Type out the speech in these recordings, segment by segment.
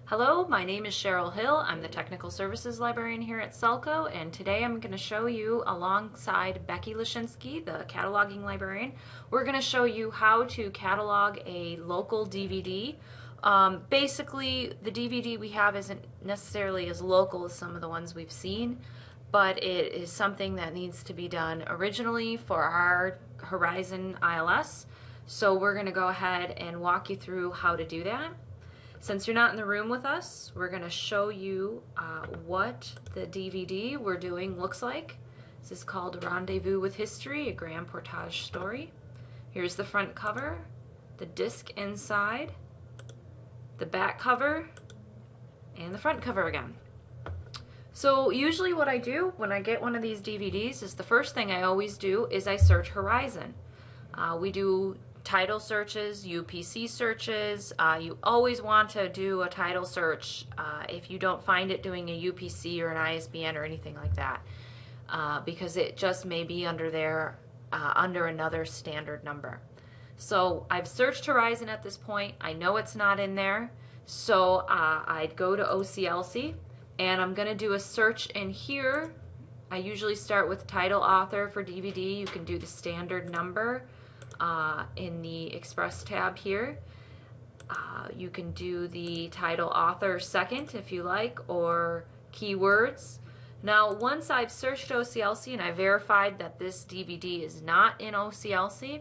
Hello, my name is Cheryl Hill. I'm the Technical Services Librarian here at SELCO, and today I'm going to show you, alongside Becky Lashinski, the Cataloging Librarian, we're going to show you how to catalog a local DVD. Basically, the DVD we have isn't necessarily as local as some of the ones we've seen, but it is something that needs to be done originally for our Horizon ILS. So we're going to go ahead and walk you through how to do that. Since you're not in the room with us, we're going to show you what the DVD we're doing looks like. This is called Rendezvous with History, a grand portage story. Here's the front cover, the disc inside, the back cover, and the front cover again. So usually what I do when I get one of these DVDs is the first thing I always do is I search Horizon. We do title searches, UPC searches. You always want to do a title search if you don't find it doing a UPC or an ISBN or anything like that, because it just may be under there under another standard number. So I've searched Horizon at this point. I know it's not in there, so I'd go to OCLC and I'm going to do a search in here. I usually start with title author for DVD. You can do the standard number in the Express tab here. You can do the title author second if you like, or keywords. Now once I've searched OCLC and I verified that this DVD is not in OCLC,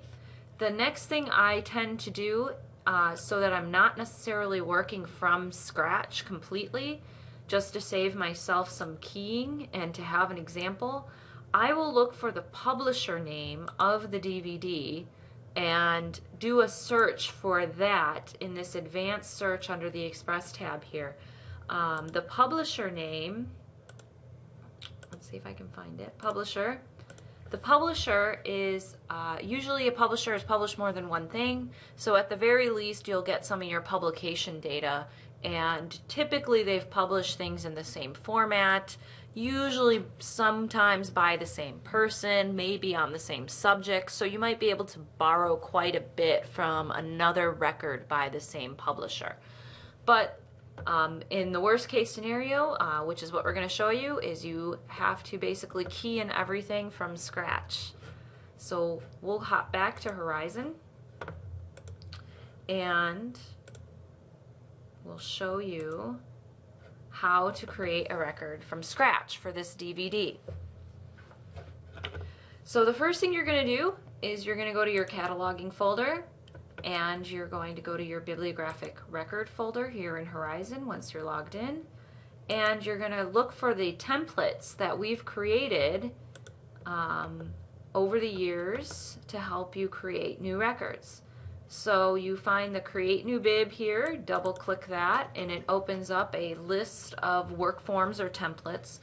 the next thing I tend to do, so that I'm not necessarily working from scratch completely, just to save myself some keying and to have an example, I will look for the publisher name of the DVD and do a search for that in this advanced search under the Express tab here. The publisher name, let's see if I can find it, publisher. The publisher is, usually a publisher has published more than one thing, so at the very least you'll get some of your publication data, and typically they've published things in the same format, usually sometimes by the same person, maybe on the same subject, so you might be able to borrow quite a bit from another record by the same publisher. But in the worst case scenario, which is what we're going to show you, is you have to basically key in everything from scratch. So we'll hop back to Horizon and we'll show you how to create a record from scratch for this DVD. So the first thing you're going to do is you're going to go to your cataloging folder, and you're going to go to your bibliographic record folder here in Horizon once you're logged in, and you're going to look for the templates that we've created over the years to help you create new records. So you find the Create New Bib here, double click that, and it opens up a list of work forms or templates.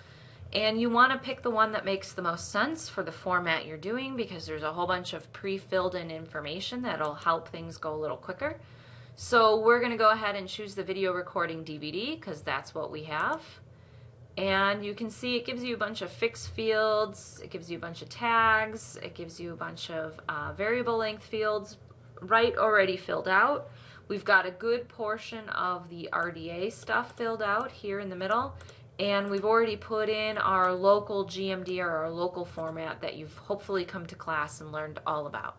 And you want to pick the one that makes the most sense for the format you're doing, because there's a whole bunch of pre-filled in information that'll help things go a little quicker. So we're going to go ahead and choose the video recording DVD because that's what we have. And you can see it gives you a bunch of fixed fields, it gives you a bunch of tags, it gives you a bunch of variable length fields right already filled out. We've got a good portion of the RDA stuff filled out here in the middle, and we've already put in our local GMD or our local format that you've hopefully come to class and learned all about.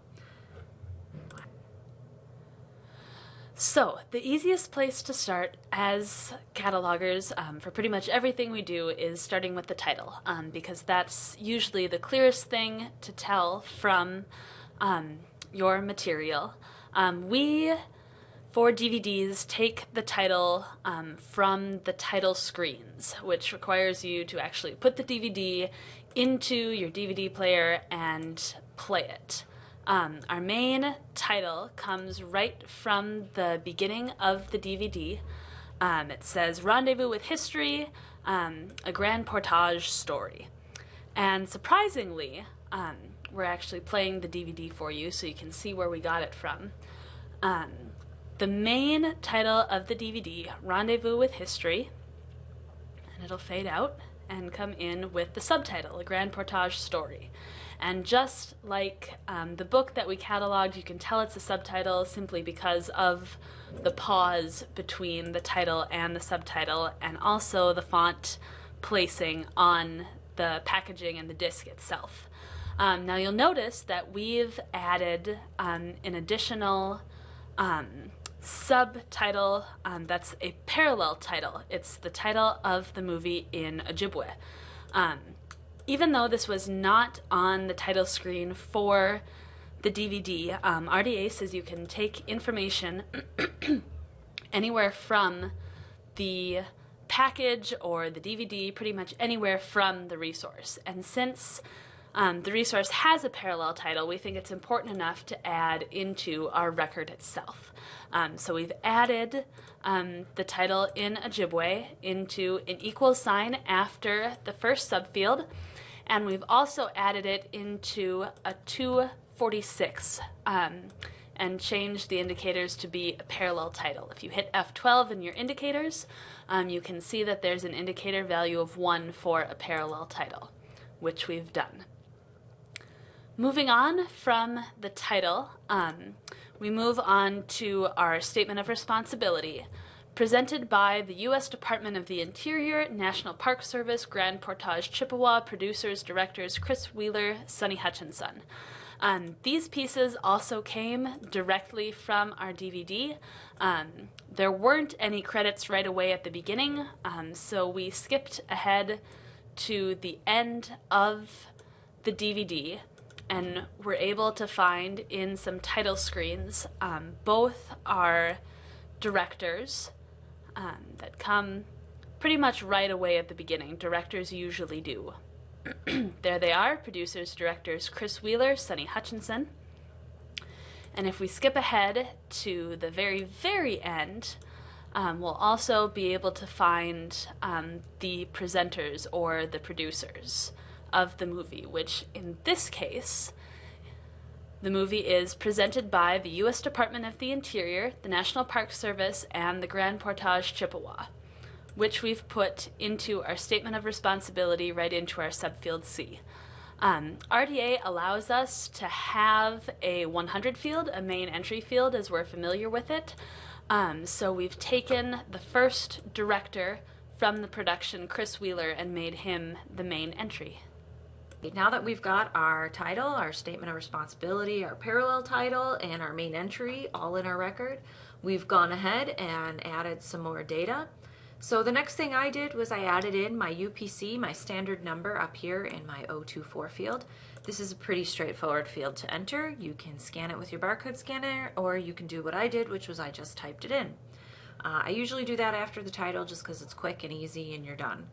So the easiest place to start as catalogers for pretty much everything we do is starting with the title, because that's usually the clearest thing to tell from your material. We, for DVDs, take the title from the title screens, which requires you to actually put the DVD into your DVD player and play it. Our main title comes right from the beginning of the DVD. It says Rendezvous with History, a grand portage story. And surprisingly, we're actually playing the DVD for you so you can see where we got it from. The main title of the DVD, Rendezvous with History, and it'll fade out, and come in with the subtitle, a grand portage story. And just like the book that we cataloged, you can tell it's a subtitle simply because of the pause between the title and the subtitle, and also the font placing on the packaging and the disc itself. Now you'll notice that we've added an additional subtitle that's a parallel title. It's the title of the movie in Ojibwe. Even though this was not on the title screen for the DVD, RDA says you can take information anywhere from the package or the DVD, pretty much anywhere from the resource. And since the resource has a parallel title, we think it's important enough to add into our record itself. So we've added the title in Ojibwe into an equal sign after the first subfield, and we've also added it into a 246 and changed the indicators to be a parallel title. If you hit F12 in your indicators, you can see that there's an indicator value of 1 for a parallel title, which we've done. Moving on from the title, we move on to our Statement of Responsibility, presented by the U.S. Department of the Interior, National Park Service, Grand Portage Chippewa, producers, directors Chris Wheeler, Sonny Hutchinson. These pieces also came directly from our DVD. There weren't any credits right away at the beginning, so we skipped ahead to the end of the DVD and were able to find in some title screens both our directors that come pretty much right away at the beginning. Directors usually do. There they are, producers, directors Chris Wheeler, Sonny Hutchinson. And if we skip ahead to the very, very end, we'll also be able to find the presenters or the producers of the movie, which in this case, the movie is presented by the U.S. Department of the Interior, the National Park Service, and the Grand Portage Chippewa, which we've put into our Statement of Responsibility right into our subfield C. RDA allows us to have a 100 field, a main entry field, as we're familiar with it. So we've taken the first director from the production, Chris Wheeler, and made him the main entry. Now that we've got our title, our Statement of Responsibility, our parallel title, and our main entry all in our record, we've gone ahead and added some more data. So the next thing I did was I added in my UPC, my standard number, up here in my 024 field. This is a pretty straightforward field to enter. You can scan it with your barcode scanner, or you can do what I did, which was I just typed it in. I usually do that after the title just because it's quick and easy and you're done.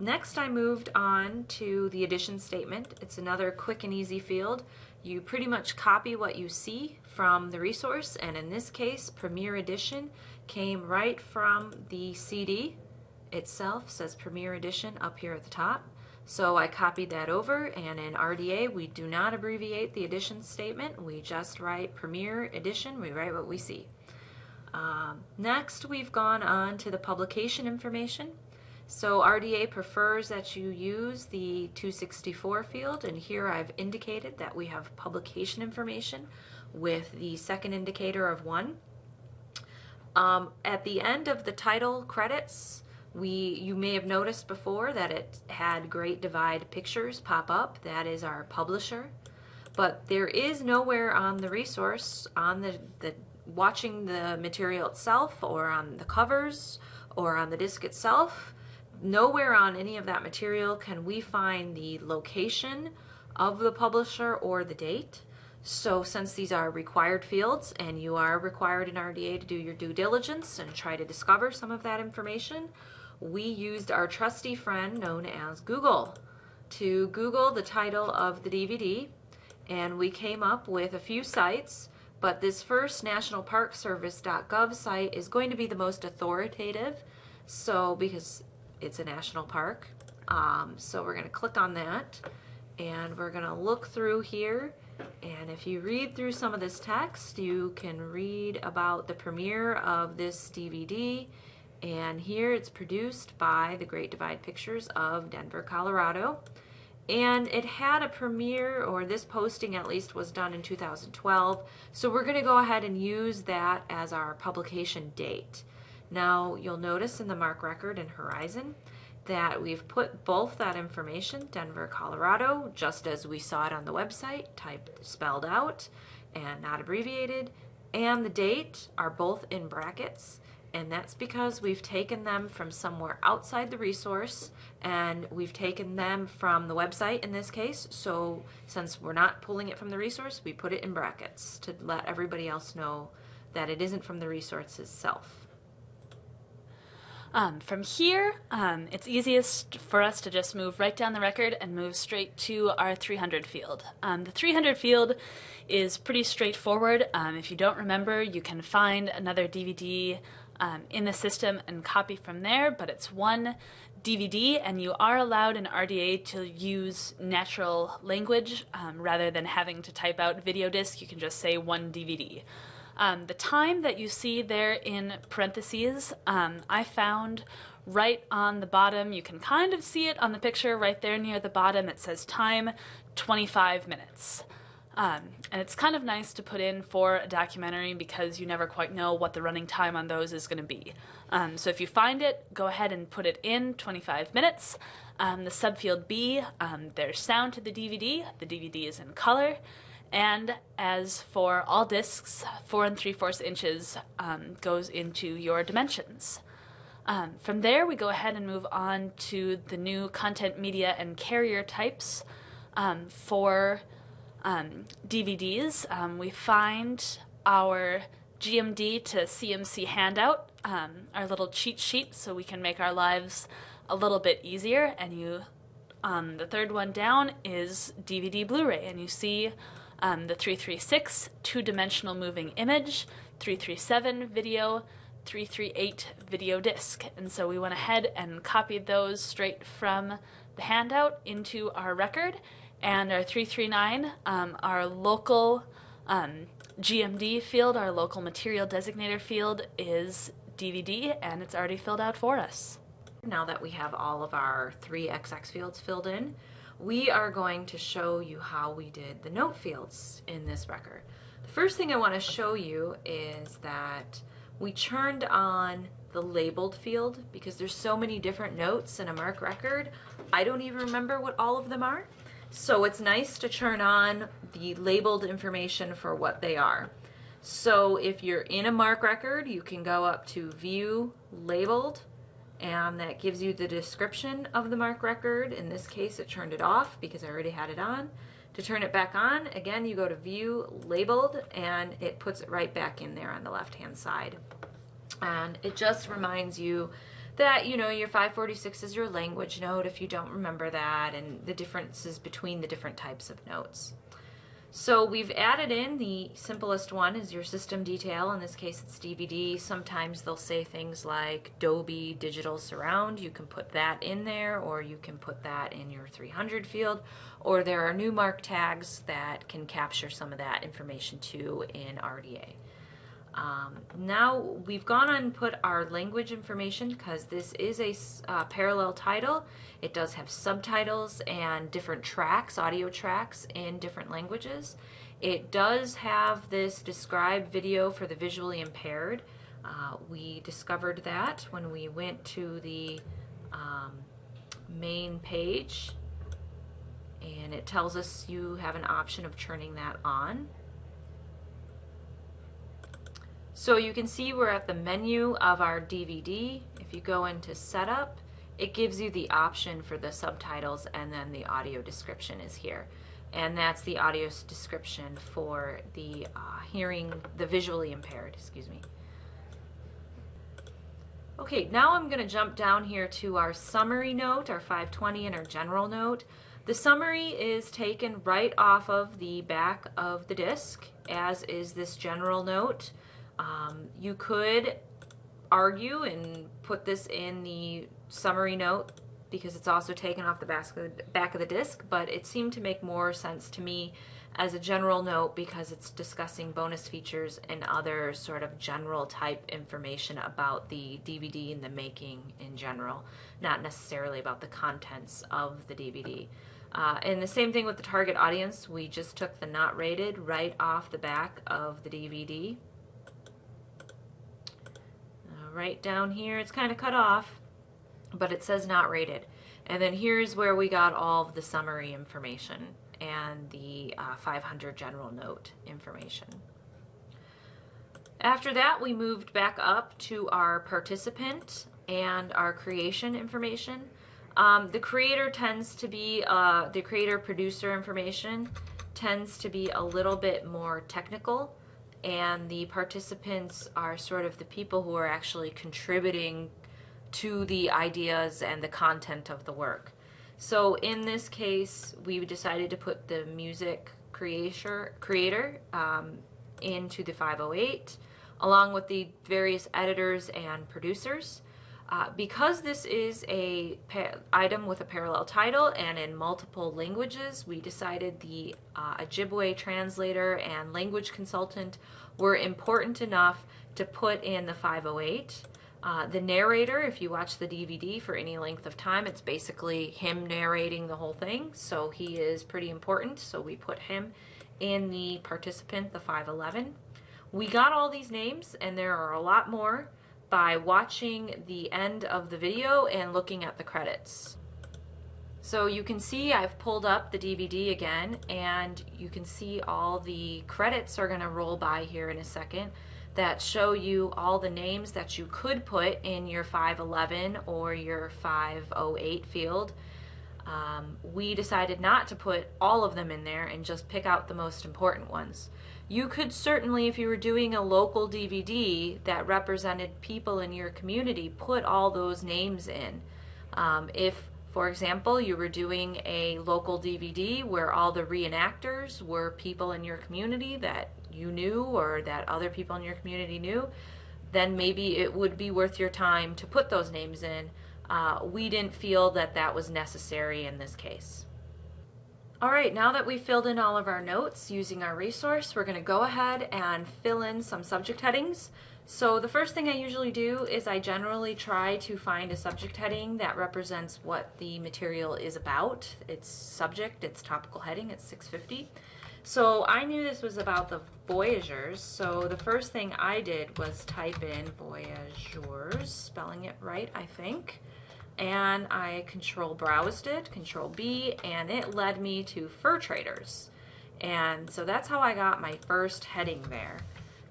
Next, I moved on to the edition statement. It's another quick and easy field. You pretty much copy what you see from the resource, and in this case, Premiere Edition came right from the CD itself. Says Premiere Edition up here at the top. So I copied that over, and in RDA, we do not abbreviate the edition statement. We just write Premiere Edition. We write what we see. Next, we've gone on to the publication information. So RDA prefers that you use the 264 field, and here I've indicated that we have publication information with the second indicator of 1. At the end of the title credits, you may have noticed before that it had Great Divide Pictures pop up. That is our publisher. But there is nowhere on the resource, on the watching the material itself, or on the covers, or on the disc itself, nowhere on any of that material can we find the location of the publisher or the date. So since these are required fields and you are required in RDA to do your due diligence and try to discover some of that information, we used our trusty friend known as Google to Google the title of the DVD, and we came up with a few sites, but this first nationalparkservice.gov site is going to be the most authoritative, so because it's a national park. So we're going to click on that, and we're going to look through here, and if you read through some of this text, you can read about the premiere of this DVD And here it's produced by the Great Divide Pictures of Denver, Colorado. And it had a premiere, or this posting at least was done in 2012. So we're going to go ahead and use that as our publication date. Now you'll notice in the MARC record and Horizon that we've put both that information, Denver, Colorado, just as we saw it on the website, typed, spelled out and not abbreviated, and the date are both in brackets. And that's because we've taken them from somewhere outside the resource, and we've taken them from the website in this case. So since we're not pulling it from the resource, we put it in brackets to let everybody else know that it isn't from the resource itself. From here, it's easiest for us to just move right down the record and move straight to our 300 field. The 300 field is pretty straightforward. If you don't remember, you can find another DVD in the system and copy from there, but it's one DVD, and you are allowed in RDA to use natural language rather than having to type out video disc. You can just say one DVD. The time that you see there in parentheses, I found right on the bottom. You can kind of see it on the picture right there near the bottom. It says time 25 minutes. And it's kind of nice to put in for a documentary because you never quite know what the running time on those is going to be. So if you find it, go ahead and put it in 25 minutes. The subfield B, there's sound to the DVD. The DVD is in color. And as for all discs, 4 3/4 inches goes into your dimensions. From there, we go ahead and move on to the new content, media, and carrier types. For DVDs, we find our GMD to CMC handout, our little cheat sheet, so we can make our lives a little bit easier. And the third one down is DVD Blu-ray, and you see the 336 two-dimensional moving image, 337 video, 338 video disc. And so we went ahead and copied those straight from the handout into our record. And our 339, our local GMD field, our local material designator field, is DVD, and it's already filled out for us. Now that we have all of our 3XX fields filled in, we are going to show you how we did the note fields in this record. The first thing I want to show you is that we turned on the labeled field because there's so many different notes in a MARC record. I don't even remember what all of them are. So it's nice to turn on the labeled information for what they are. So if you're in a MARC record, you can go up to View Labeled, and that gives you the description of the MARC record. In this case, it turned it off because I already had it on. To turn it back on, again, you go to View Labeled, and it puts it right back in there on the left-hand side. And it just reminds you that, you know, your 546 is your language note if you don't remember that, and the differences between the different types of notes. So we've added in the simplest one is your system detail. In this case, it's DVD. Sometimes they'll say things like Dolby Digital Surround. You can put that in there, or you can put that in your 300 field, or there are new MARC tags that can capture some of that information too in RDA. Now we've gone on and put our language information because this is a parallel title. It does have subtitles and different tracks, audio tracks in different languages. It does have this describe video for the visually impaired. We discovered that when we went to the main page, and it tells us you have an option of turning that on. So you can see we're at the menu of our DVD. If you go into Setup, it gives you the option for the subtitles, and then the audio description is here. And that's the audio description for the the visually impaired, excuse me. Okay, now I'm going to jump down here to our summary note, our 520, and our general note. The summary is taken right off of the back of the disc, as is this general note. You could argue and put this in the summary note because it's also taken off the back of the disc, but it seemed to make more sense to me as a general note because it's discussing bonus features and other sort of general type information about the DVD and the making in general, not necessarily about the contents of the DVD. And the same thing with the target audience. We just took the not rated right off the back of the DVD. Right down here, it's kind of cut off, but it says not rated. And then here's where we got all of the summary information and the 500 general note information. After that, we moved back up to our participant and our creation information. The creator tends to be, the creator-producer information tends to be a little bit more technical, and the participants are sort of the people who are actually contributing to the ideas and the content of the work. So in this case, we decided to put the music creator into the 508, along with the various editors and producers. Because this is a item with a parallel title and in multiple languages, we decided the Ojibwe translator and language consultant were important enough to put in the 508. The narrator, if you watch the DVD for any length of time, it's basically him narrating the whole thing, so he is pretty important, so we put him in the participant, the 511. We got all these names, and there are a lot more, by watching the end of the video and looking at the credits. So you can see I've pulled up the DVD again, and you can see all the credits are going to roll by here in a second that show you all the names that you could put in your 511 or your 508 field. We decided not to put all of them in there and just pick out the most important ones. You could certainly, if you were doing a local DVD that represented people in your community, put all those names in. If, for example, you were doing a local DVD where all the reenactors were people in your community that you knew or that other people in your community knew, then maybe it would be worth your time to put those names in. We didn't feel that that was necessary in this case. Alright, now that we've filled in all of our notes using our resource, we're going to go ahead and fill in some subject headings. So the first thing I usually do is I generally try to find a subject heading that represents what the material is about. Its subject, its topical heading, it's 650. So I knew this was about the Voyageurs, so the first thing I did was type in Voyageurs, spelling it right, I think. And I browsed it, Control B, and it led me to fur traders. And so that's how I got my first heading there,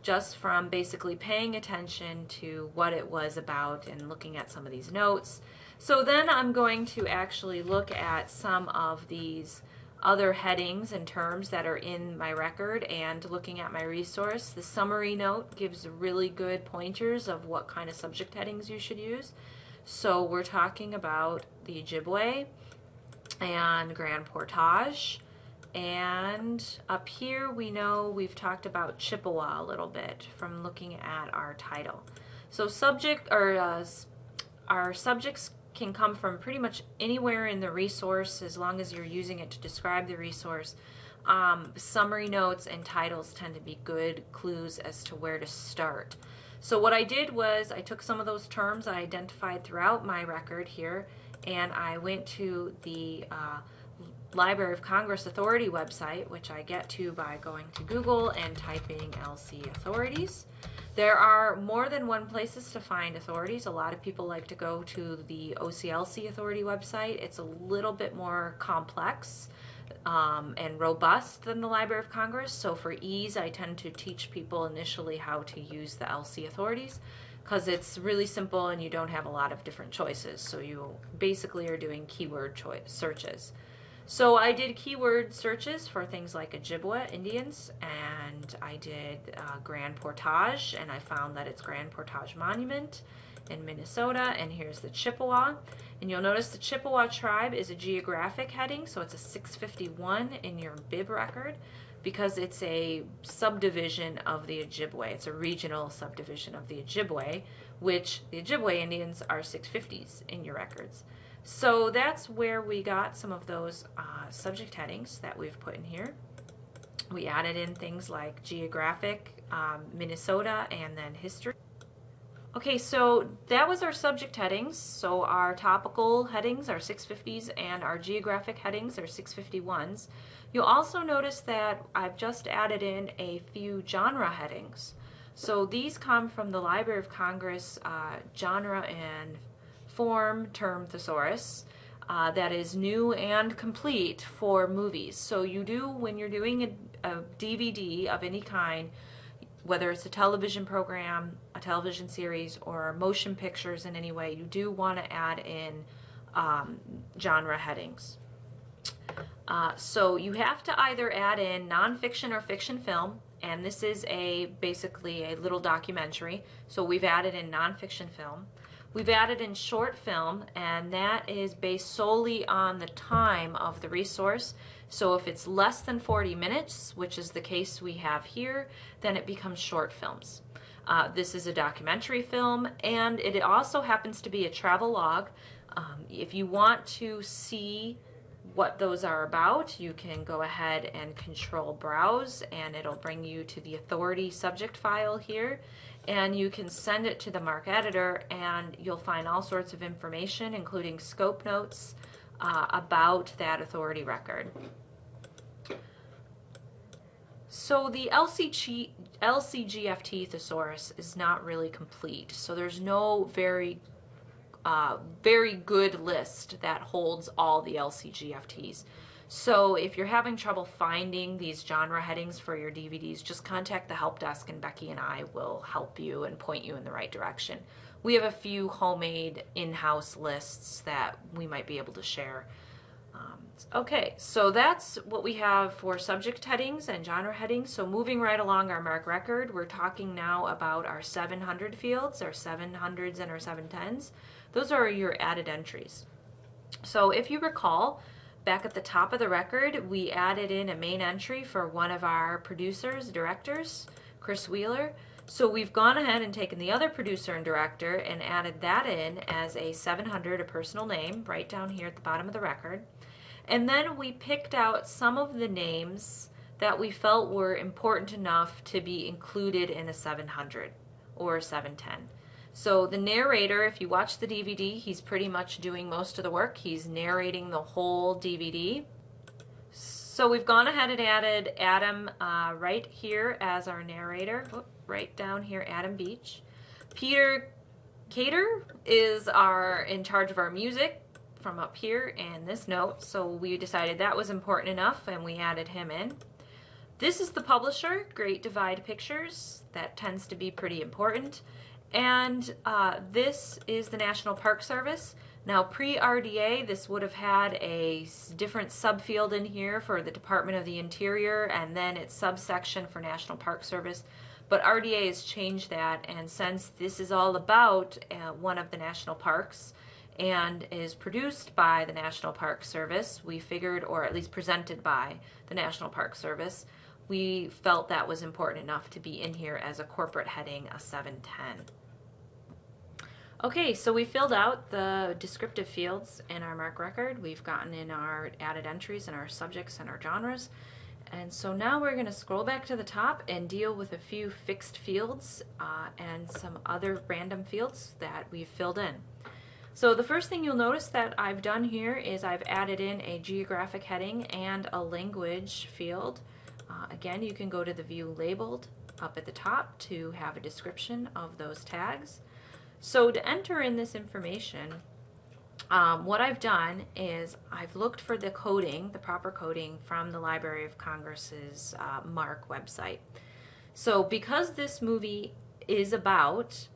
just from basically paying attention to what it was about and looking at some of these notes. So then I'm going to actually look at some of these other headings and terms that are in my record and looking at my resource. The summary note gives really good pointers of what kind of subject headings you should use. So we're talking about the Ojibwe and Grand Portage, and up here we know we've talked about Chippewa a little bit from looking at our title. So our subjects can come from pretty much anywhere in the resource as long as you're using it to describe the resource. Summary notes and titles tend to be good clues as to where to start. So what I did was I took some of those terms I identified throughout my record here, and I went to the Library of Congress Authority website, which I get to by going to Google and typing LC authorities. There are more than one places to find authorities. A lot of people like to go to the OCLC Authority website. It's a little bit more complex and robust than the Library of Congress. So for ease, I tend to teach people initially how to use the LC authorities because it's really simple and you don't have a lot of different choices. So you basically are doing keyword searches. So I did keyword searches for things like Ojibwe Indians, and I did Grand Portage, and I found that it's Grand Portage Monument in Minnesota, and here's the Chippewa. And you'll notice the Chippewa tribe is a geographic heading, so it's a 651 in your bib record because it's a subdivision of the Ojibwe. It's a regional subdivision of the Ojibwe, which the Ojibwe Indians are 650s in your records. So that's where we got some of those subject headings that we've put in here. We added in things like geographic, Minnesota, and then history. Okay, so that was our subject headings. So our topical headings are 650s and our geographic headings are 651s. You'll also notice that I've just added in a few genre headings. So these come from the Library of Congress genre and form term thesaurus that is new and complete for movies. So you do, when you're doing a DVD of any kind, whether it's a television program, a television series, or motion pictures in any way, you do want to add in genre headings. So you have to either add in nonfiction or fiction film, and this is basically a little documentary. So we've added in nonfiction film. We've added in short film, and that is based solely on the time of the resource. So if it's less than 40 minutes, which is the case we have here, then it becomes short films. This is a documentary film, and it also happens to be a travel log. If you want to see what those are about, you can go ahead and control browse, and it'll bring you to the authority subject file here, and you can send it to the MARC editor, and you'll find all sorts of information, including scope notes about that authority record. So the LCGFT thesaurus is not really complete, so there's no very good list that holds all the LCGFTs. So if you're having trouble finding these genre headings for your DVDs, just contact the help desk and Becky and I will help you and point you in the right direction. We have a few homemade in-house lists that we might be able to share. Okay, so that's what we have for subject headings and genre headings. So moving right along our MARC record, we're talking now about our 700 fields, our 700s and our 710s. Those are your added entries. So if you recall, back at the top of the record, we added in a main entry for one of our producers, directors, Chris Wheeler. So we've gone ahead and taken the other producer and director and added that in as a 700, a personal name, right down here at the bottom of the record. And then we picked out some of the names that we felt were important enough to be included in a 700 or a 710. So the narrator, if you watch the DVD, he's pretty much doing most of the work. He's narrating the whole DVD. So we've gone ahead and added Adam right here as our narrator. Whoop, right down here, Adam Beach. Peter Cater is in charge of our music from up here and this note. So we decided that was important enough and we added him in. This is the publisher, Great Divide Pictures. That tends to be pretty important. And this is the National Park Service. Now pre-RDA, this would have had a different subfield in here for the Department of the Interior and then its subsection for National Park Service. But RDA has changed that, and since this is all about one of the national parks and is produced by the National Park Service, we figured, or at least presented by the National Park Service, we felt that was important enough to be in here as a corporate heading, a 710. Okay, so we filled out the descriptive fields in our MARC record. We've gotten in our added entries and our subjects and our genres. And so now we're going to scroll back to the top and deal with a few fixed fields and some other random fields that we've filled in. So the first thing you'll notice that I've done here is I've added in a geographic heading and a language field. Again, you can go to the view labeled up at the top to have a description of those tags. So to enter in this information, what I've done is I've looked for the coding, the proper coding from the Library of Congress's MARC website. So because this movie is about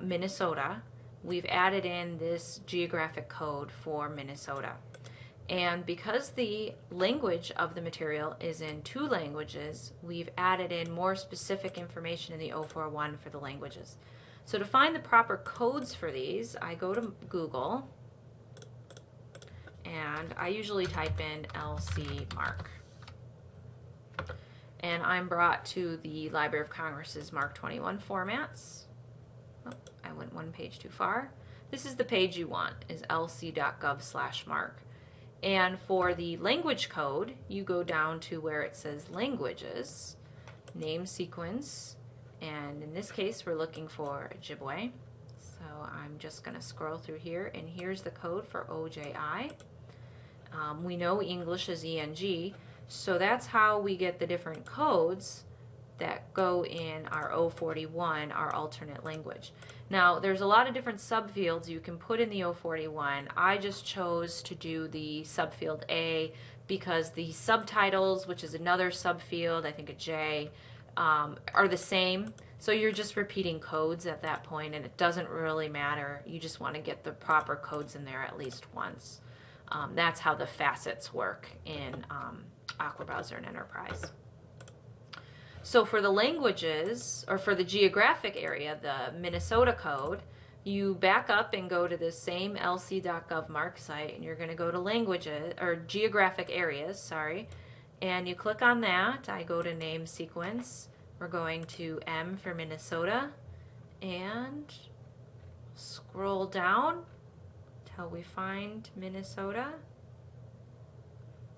Minnesota, we've added in this geographic code for Minnesota. And because the language of the material is in 2 languages, we've added in more specific information in the 041 for the languages. So to find the proper codes for these, I go to Google and I usually type in LC MARC. And I'm brought to the Library of Congress's MARC 21 formats. Oh, I went one page too far. this is the page you want, is lc.gov/mark. And for the language code, you go down to where it says languages, name sequence, and in this case we're looking for Ojibwe. So I'm just going to scroll through here, and here's the code for OJI. We know English is ENG, so that's how we get the different codes that go in our 041, our alternate language. Now, there's a lot of different subfields you can put in the 041. I just chose to do the subfield A because the subtitles, which is another subfield, I think a J, are the same. So you're just repeating codes at that point, and it doesn't really matter. You just want to get the proper codes in there at least once. That's how the facets work in Aqua Browser and Enterprise. So for the languages, or for the geographic area, the Minnesota code, you back up and go to the same lc.gov mark site, and you're going to go to languages, or geographic areas, sorry, and you click on that. I go to name sequence. We're going to M for Minnesota, and scroll down till we find Minnesota,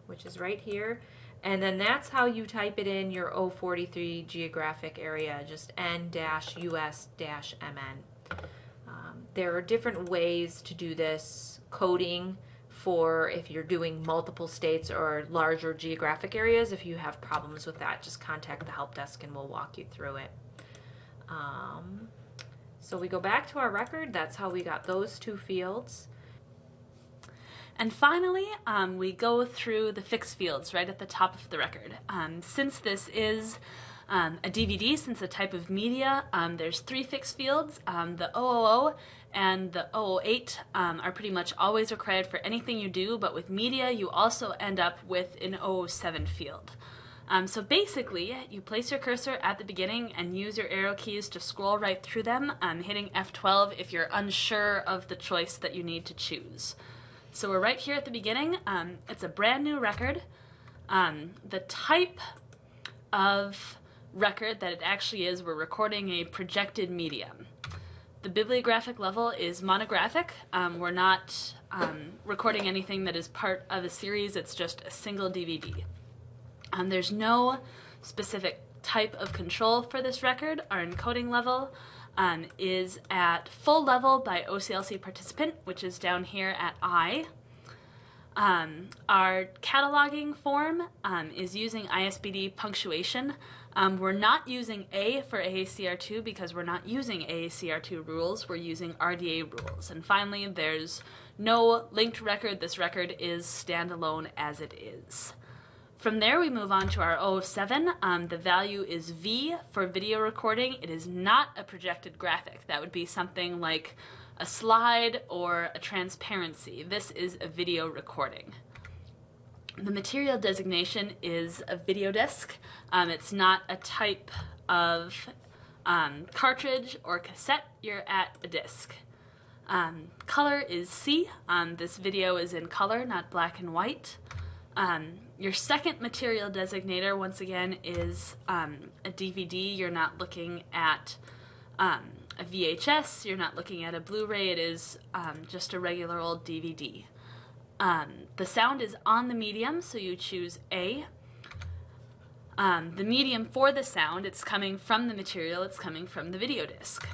which is right here. And then that's how you type it in your 043 geographic area, just N-US-MN. There are different ways to do this coding for if you're doing multiple states or larger geographic areas. If you have problems with that, just contact the help desk and we'll walk you through it. So we go back to our record. That's how we got those two fields. And finally, we go through the fixed fields right at the top of the record. Since this is a DVD, since the type of media, there's three fixed fields. The 000 and the 008 are pretty much always required for anything you do, but with media, you also end up with an 007 field. So basically, you place your cursor at the beginning and use your arrow keys to scroll right through them, hitting F12 if you're unsure of the choice that you need to choose. So we're right here at the beginning. It's a brand new record. The type of record that it actually is, we're recording a projected medium. The bibliographic level is monographic. We're not recording anything that is part of a series. It's just a single DVD. There's no specific type of control for this record. Our encoding level is at full level by OCLC participant, which is down here at I. Our cataloging form is using ISBD punctuation. We're not using A for AACR2 because we're not using AACR2 rules, we're using RDA rules. And finally, there's no linked record. This record is standalone as it is. From there, we move on to our 007. The value is V for video recording. It is not a projected graphic. That would be something like a slide or a transparency. This is a video recording. The material designation is a video disc. It's not a type of cartridge or cassette. You're at a disc. Color is C. This video is in color, not black and white. Your second material designator, once again, is a DVD. You're not looking at a VHS. You're not looking at a Blu-ray. It is just a regular old DVD. The sound is on the medium, so you choose A. The medium for the sound, it's coming from the material. It's coming from the video disc.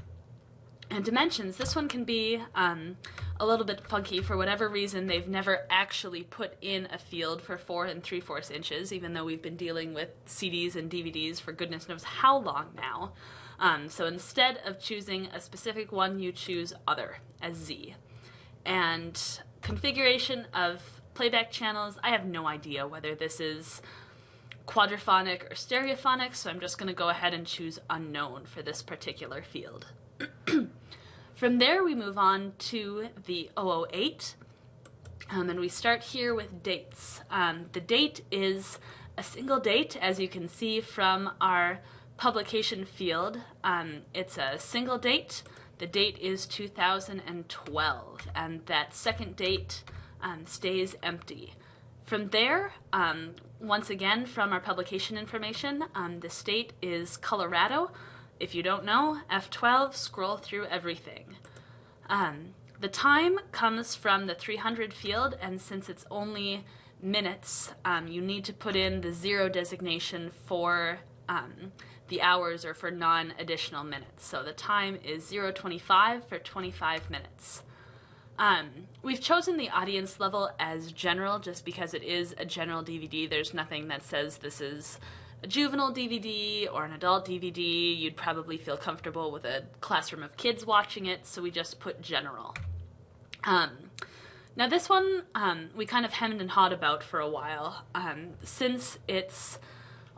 And dimensions, this one can be a little bit funky. For whatever reason, they've never actually put in a field for 4 3/4 inches, even though we've been dealing with CDs and DVDs for goodness knows how long now. So instead of choosing a specific one, you choose Other as Z. And configuration of playback channels, I have no idea whether this is quadraphonic or stereophonic, so I'm just going to go ahead and choose Unknown for this particular field. From there, we move on to the 008, and we start here with dates. The date is a single date, as you can see from our publication field. It's a single date. The date is 2012, and that second date stays empty. From there, once again, from our publication information, the state is Colorado. If you don't know, F12, scroll through everything. The time comes from the 300 field, and since it's only minutes, you need to put in the 0 designation for the hours or for non-additional minutes. So the time is 0:25 for 25 minutes. We've chosen the audience level as general just because it is a general DVD. There's nothing that says this is a juvenile DVD or an adult DVD. You'd probably feel comfortable with a classroom of kids watching it, so we just put general. Now this one we kind of hemmed and hawed about for a while. Since it's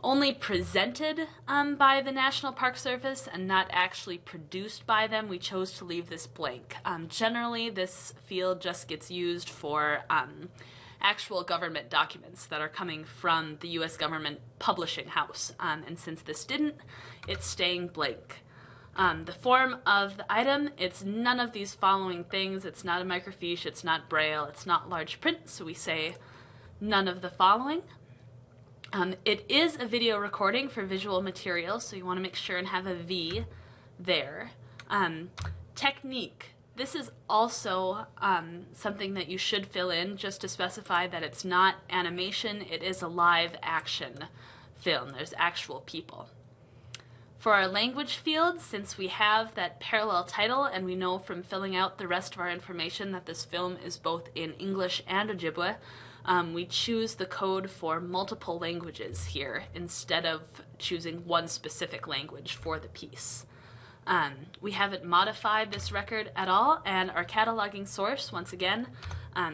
only presented by the National Park Service and not actually produced by them, we chose to leave this blank. Generally, this field just gets used for actual government documents that are coming from the U.S. government publishing house. And since this didn't, it's staying blank. The form of the item, it's none of these following things. It's not a microfiche, it's not braille, it's not large print, so we say none of the following. It is a video recording for visual material, so you want to make sure and have a V there. Technique. This is also something that you should fill in just to specify that it's not animation, it is a live action film. There's actual people. For our language field, since we have that parallel title and we know from filling out the rest of our information that this film is both in English and Ojibwe, we choose the code for multiple languages here instead of choosing one specific language for the piece. We haven't modified this record at all, and our cataloging source, once again,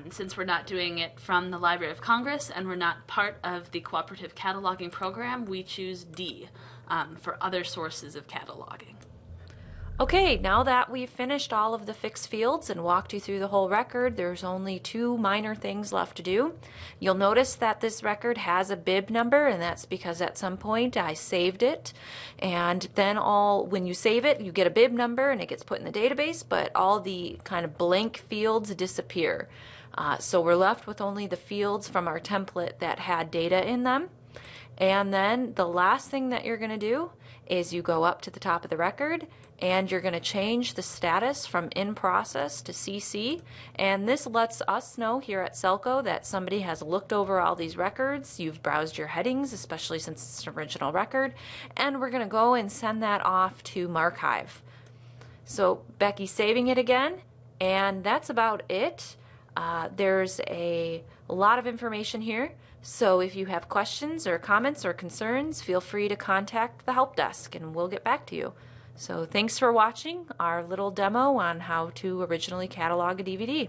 since we're not doing it from the Library of Congress and we're not part of the cooperative cataloging program, we choose D for other sources of cataloging. Okay, now that we've finished all of the fixed fields and walked you through the whole record, there's only 2 minor things left to do. You'll notice that this record has a bib number, and that's because at some point I saved it. And then when you save it, you get a bib number and it gets put in the database, but all the kind of blank fields disappear. So we're left with only the fields from our template that had data in them. And then the last thing that you're going to do is you go up to the top of the record and you're going to change the status from in process to CC, and this lets us know here at SELCO that somebody has looked over all these records, you've browsed your headings, especially since it's an original record, and we're going to go and send that off to Marchive. So Becky's saving it again, and that's about it. There's a lot of information here, so if you have questions or comments or concerns, feel free to contact the help desk and we'll get back to you. So thanks for watching our little demo on how to originally catalog a DVD.